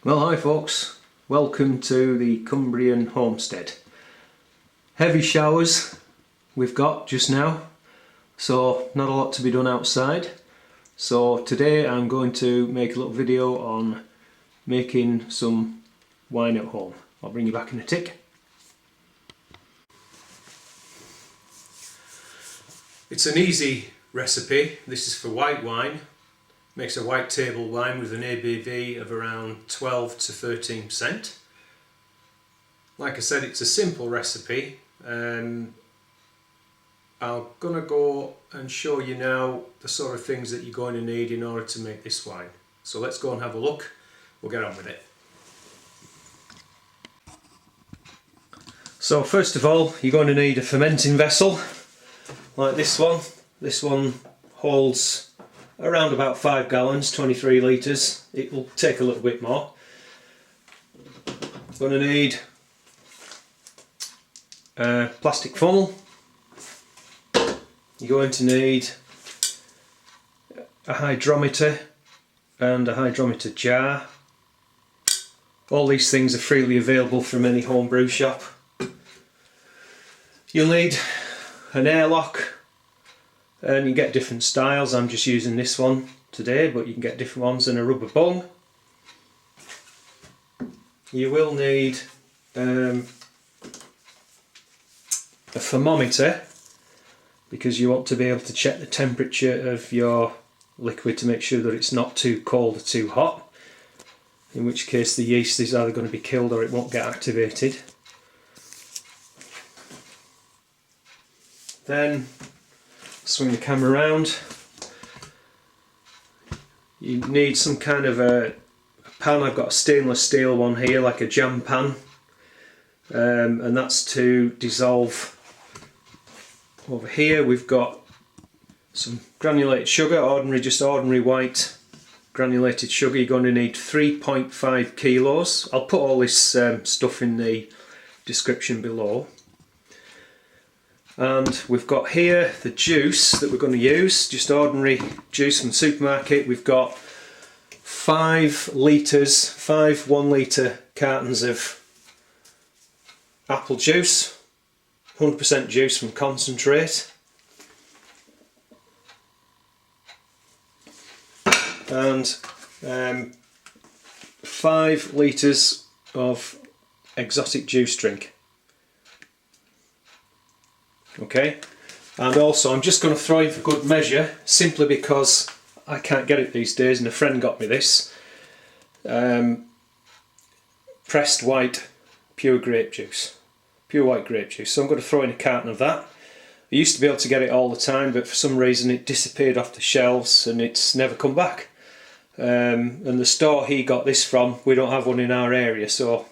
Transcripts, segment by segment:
Well, hi folks, welcome to the Cumbrian homestead. Heavy showers we've got just now, so not a lot to be done outside. So today I'm going to make a little video on making some wine at home. I'll bring you back in a tick. It's an easy recipe. This is for white wine. Makes a white table wine with an ABV of around 12 to 13%. Like I said, it's a simple recipe. I'm gonna go and show you now the sort of things that you're going to need in order to make this wine. So let's go and have a look. We'll get on with it. So first of all, you're going to need a fermenting vessel like this one. This one holds around about 5 gallons, 23 litres. It will take a little bit more. Going to need a plastic funnel. You're going to need a hydrometer and a hydrometer jar. All these things are freely available from any homebrew shop. You'll need an airlock, and you get different styles. I'm just using this one today, but you can get different ones, and a rubber bung. You will need a thermometer, because you want to be able to check the temperature of your liquid to make sure that it's not too cold or too hot, in which case the yeast is either going to be killed or it won't get activated. Then swing the camera around. You need some kind of a pan. I've got a stainless steel one here, like a jam pan, and that's to dissolve. Over here we've got some granulated sugar, just ordinary white granulated sugar. You're going to need 3.5 kilos. I'll put all this stuff in the description below. And we've got here the juice that we're going to use, just ordinary juice from the supermarket. We've got 5 litres, 5 1 litre cartons of apple juice, 100% juice from concentrate, and 5 litres of exotic juice drink. Okay, and also I'm just going to throw in for good measure, simply because I can't get it these days and a friend got me this, pressed white pure grape juice, pure white grape juice. So I'm going to throw in a carton of that. I used to be able to get it all the time, but for some reason it disappeared off the shelves and it's never come back. And the store he got this from, we don't have one in our area, so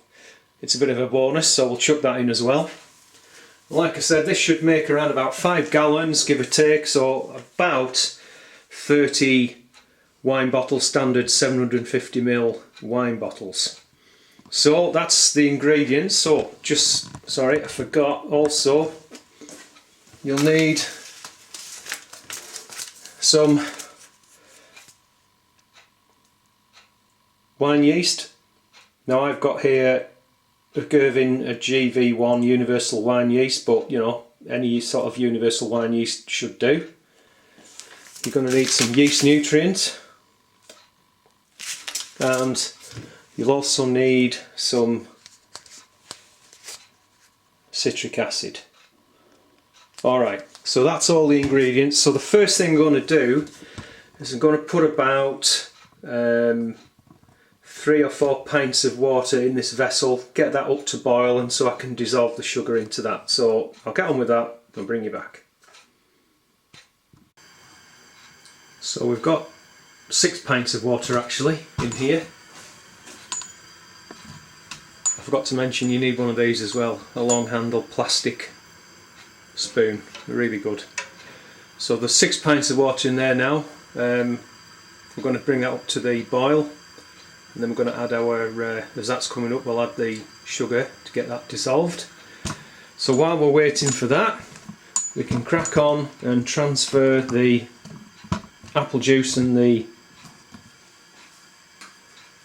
it's a bit of a bonus, so we'll chuck that in as well. Like I said, this should make around about 5 gallons, give or take, so about 30 wine bottles, standard 750ml wine bottles. So that's the ingredients. So sorry, I forgot, also you'll need some wine yeast. Now I've got here a Gervin, a GV1 universal wine yeast, but you know, any sort of universal wine yeast should do. You're going to need some yeast nutrient, and you'll also need some citric acid. Alright, so that's all the ingredients. So the first thing I'm going to do is I'm going to put about 3 or 4 pints of water in this vessel, get that up to boil, and so I can dissolve the sugar into that. So I'll get on with that and bring you back. So we've got 6 pints of water actually in here. I forgot to mention you need one of these as well, a long handled plastic spoon, really good. So there's 6 pints of water in there now. We're going to bring that up to the boil. And then we're going to add our, as that's coming up, we'll add the sugar to get that dissolved. So while we're waiting for that, we can crack on and transfer the apple juice and the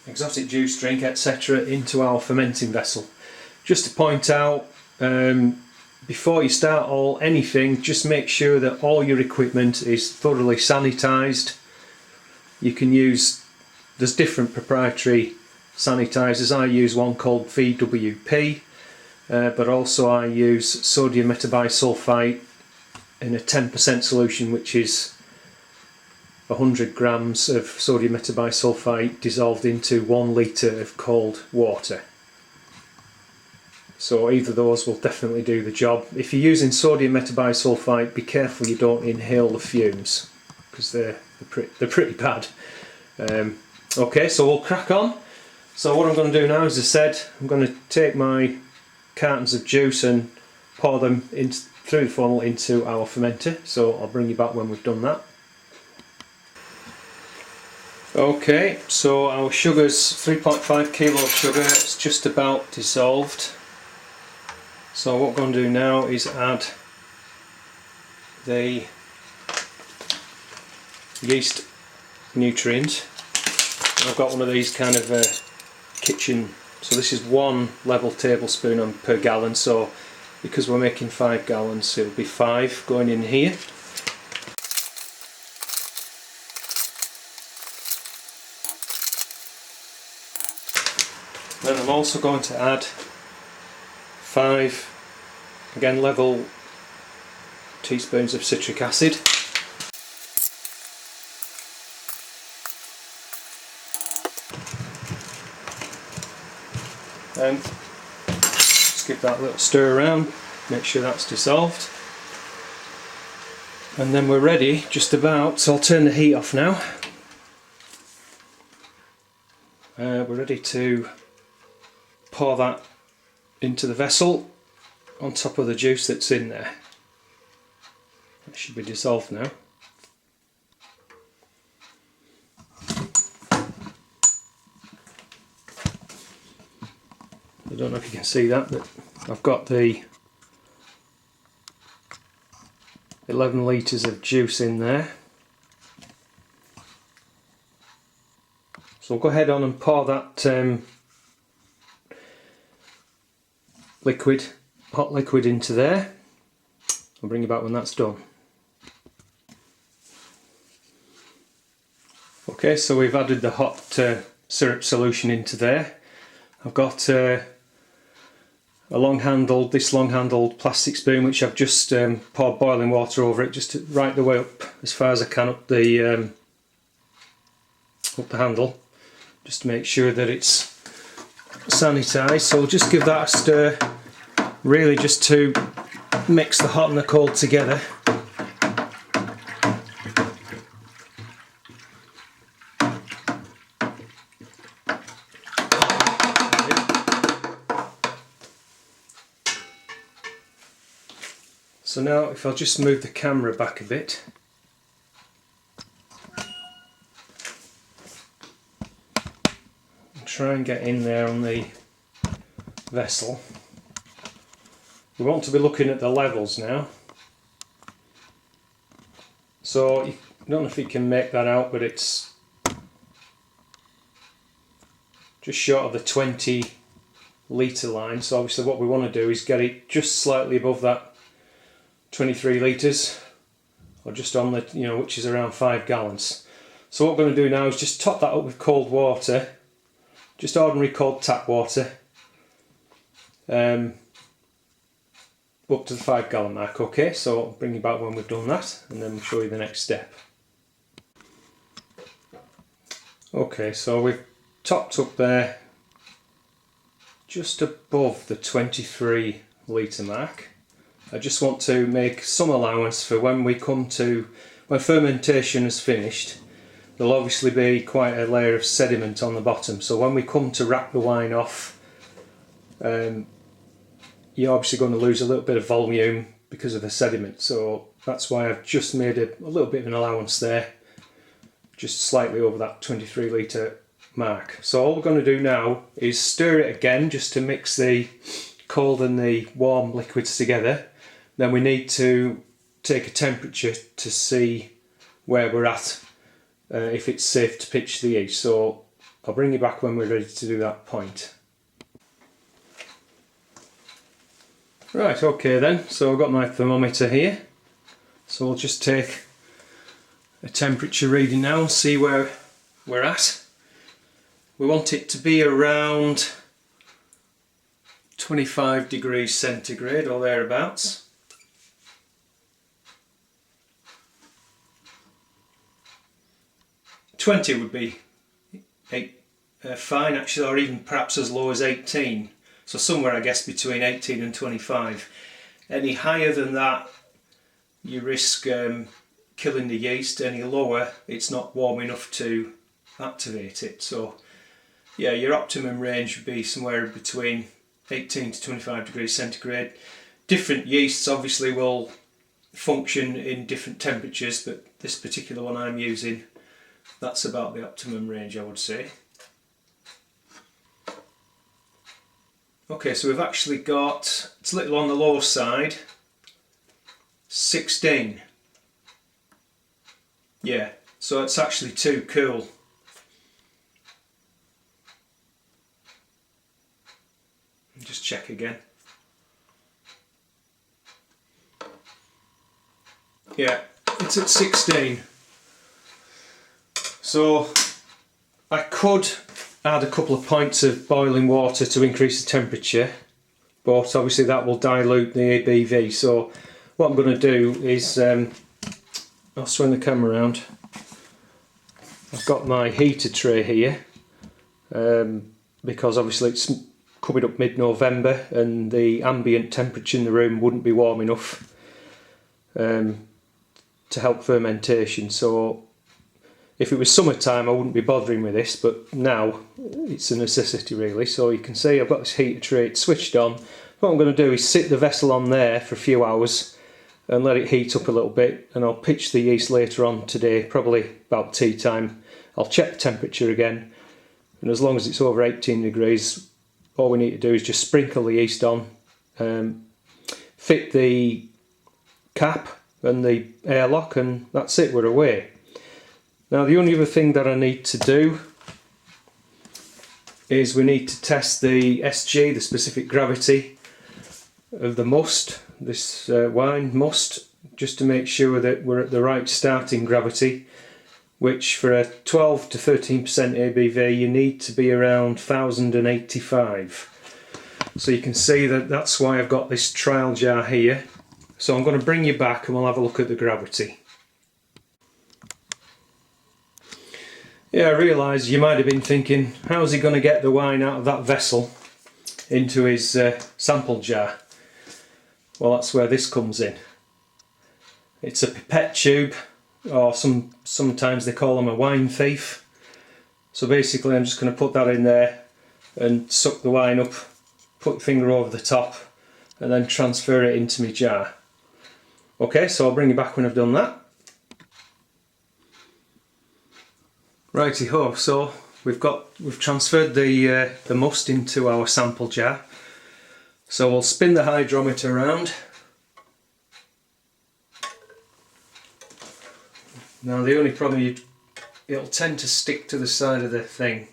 exotic juice drink, etc. into our fermenting vessel. Just to point out, before you start anything, just make sure that all your equipment is thoroughly sanitised. You can use, there's different proprietary sanitizers. I use one called VWP, but also I use sodium metabisulfite in a 10% solution, which is 100 grams of sodium metabisulfite dissolved into 1 litre of cold water. So either of those will definitely do the job. If you're using sodium metabisulfite, be careful you don't inhale the fumes, because they're pretty bad. Okay, so we'll crack on. So what I'm going to do now, as I said, I'm going to take my cartons of juice and pour them through the funnel into our fermenter. So I'll bring you back when we've done that. Okay, so our sugar's 3.5 kilo of sugar. It's just about dissolved. So what we're going to do now is add the Yeast Nutrient. I've got one of these kind of kitchen, so this is 1 level tablespoon per gallon, so because we're making 5 gallons it'll be 5 going in here. Then I'm also going to add 5, again level teaspoons of citric acid. And just give that a little stir around, make sure that's dissolved. And then we're ready, just about, so I'll turn the heat off now. We're ready to pour that into the vessel on top of the juice that's in there. That should be dissolved now. I don't know if you can see that, but I've got the 11 litres of juice in there. So I'll go ahead on and pour that hot liquid into there. I'll bring you back when that's done. Okay, so we've added the hot syrup solution into there. I've got this long handled plastic spoon, which I've just poured boiling water over it, just to right the way up as far as I can up the handle, just to make sure that it's sanitised. So we'll just give that a stir, really just to mix the hot and the cold together. So now if I'll just move the camera back a bit. And try and get in there on the vessel. We want to be looking at the levels now. So I don't know if you can make that out, but it's just short of the 20 litre line. So obviously what we want to do is get it just slightly above that 23 litres, or just on the, which is around 5 gallons. So what we're going to do now is just top that up with cold water, just ordinary cold tap water, up to the 5 gallon mark. Okay, so I'll bring you back when we've done that, and then we'll show you the next step. Okay, so we've topped up there just above the 23 litre mark. I just want to make some allowance for when fermentation is finished. There'll obviously be quite a layer of sediment on the bottom, so when we come to rack the wine off, you're obviously going to lose a little bit of volume because of the sediment. So that's why I've just made a little bit of an allowance there, just slightly over that 23 litre mark. So all we're going to do now is stir it again, just to mix the cold and the warm liquids together. Then we need to take a temperature to see where we're at, if it's safe to pitch the yeast. So I'll bring you back when we're ready to do that point. Right, okay then, so I've got my thermometer here, so we'll just take a temperature reading now and see where we're at. We want it to be around 25 degrees centigrade or thereabouts. "20 would be fine actually, or even perhaps as low as 18. So somewhere I guess between 18 and 25. Any higher than that you risk killing the yeast. Any lower it's not warm enough to activate it. So yeah, your optimum range would be somewhere between 18 to 25 degrees centigrade. Different yeasts obviously will function in different temperatures, but this particular one I'm using, that's about the optimum range I would say. Okay, so we've actually got, it's a little on the low side, 16. Yeah, so it's actually too cool. Just check again. Yeah, it's at 16. So I could add a couple of pints of boiling water to increase the temperature, but obviously that will dilute the ABV. So what I'm going to do is, I'll swing the camera around. I've got my heater tray here, because obviously it's coming up mid-November and the ambient temperature in the room wouldn't be warm enough to help fermentation. So if it was summertime I wouldn't be bothering with this, but now it's a necessity really. So you can see I've got this heater tray, it's switched on. What I'm going to do is sit the vessel on there for a few hours and let it heat up a little bit, and I'll pitch the yeast later on today, probably about tea time. I'll check the temperature again, and as long as it's over 18 degrees, all we need to do is just sprinkle the yeast on, fit the cap and the airlock, and that's it, we're away. Now the only other thing that I need to do is we need to test the SG, the specific gravity of the must, this wine must, just to make sure that we're at the right starting gravity, which for a 12 to 13% ABV you need to be around 1085. So you can see that that's why I've got this trial jar here. So I'm going to bring you back and we'll have a look at the gravity. Yeah, I realise you might have been thinking, how's he going to get the wine out of that vessel into his sample jar? Well, that's where this comes in. It's a pipette tube, or sometimes they call them a wine thief. So basically I'm just going to put that in there and suck the wine up, put the finger over the top and then transfer it into my jar. Okay, so I'll bring you back when I've done that. Righty ho, so we've transferred the must into our sample jar. So we'll spin the hydrometer around. Now the only problem, it'll tend to stick to the side of the thing.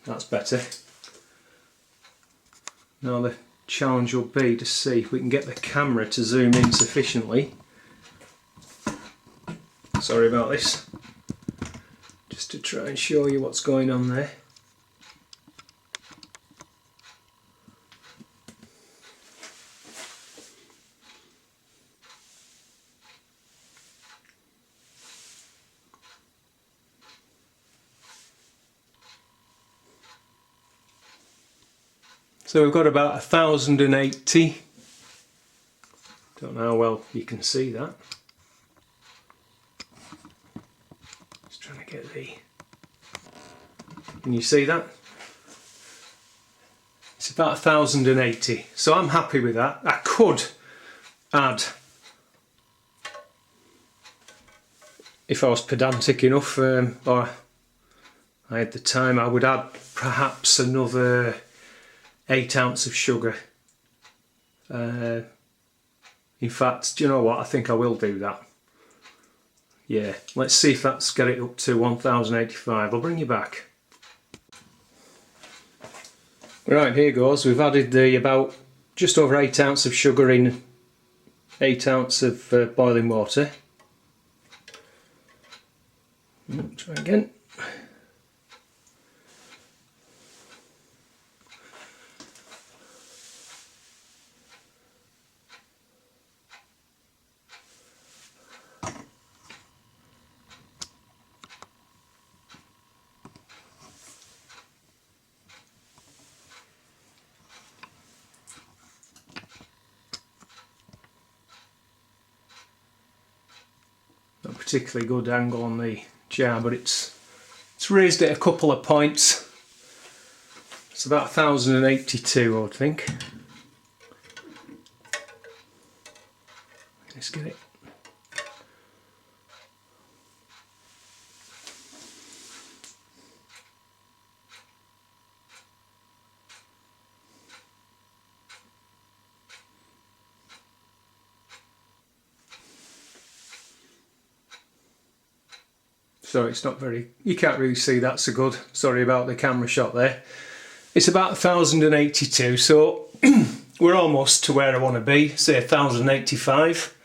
That's better. Now the challenge will be to see if we can get the camera to zoom in sufficiently. Sorry about this. Just to try and show you what's going on there. So we've got about 1080. Don't know how well you can see that. Just trying to get the... Can you see that? It's about 1080. So I'm happy with that. I could add, if I was pedantic enough, or I had the time, I would add perhaps another 8 ounces of sugar. In fact, do you know what? I think I will do that. Yeah, let's see if that's got it up to 1085. I'll bring you back. Right, here goes. We've added the about just over 8 ounces of sugar in 8 ounces of boiling water. Try again. Not particularly good angle on the jar, but it's raised it a couple of points. It's about 1082, I would think. Let's get it. So it's not very, you can't really see that so good. Sorry about the camera shot there. It's about 1082, so we're almost to where I want to be, say 1085.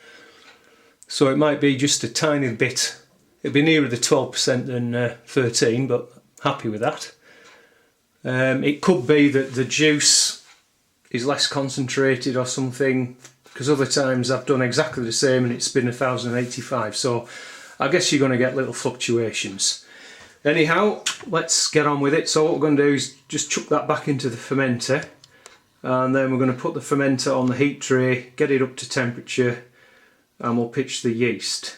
So it might be just a tiny bit, it'd be nearer the 12% than 13, but happy with that. It could be that the juice is less concentrated or something, because other times I've done exactly the same and it's been 1085, so I guess you're going to get little fluctuations. Anyhow, let's get on with it. So what we're going to do is just chuck that back into the fermenter, and then we're going to put the fermenter on the heat tray, get it up to temperature, and we'll pitch the yeast.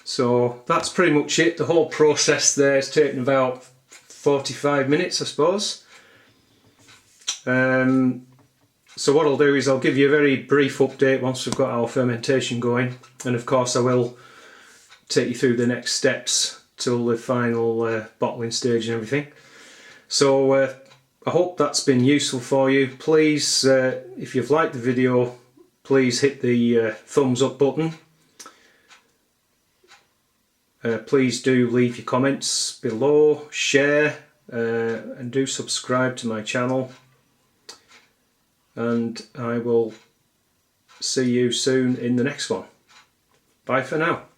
So that's pretty much it. The whole process there has taken about 45 minutes, I suppose. So what I'll do is I'll give you a very brief update once we've got our fermentation going, and of course I will take you through the next steps till the final bottling stage and everything. So I hope that's been useful for you. Please, if you've liked the video, please hit the thumbs up button. Please do leave your comments below, share, and do subscribe to my channel. And I will see you soon in the next one. Bye for now.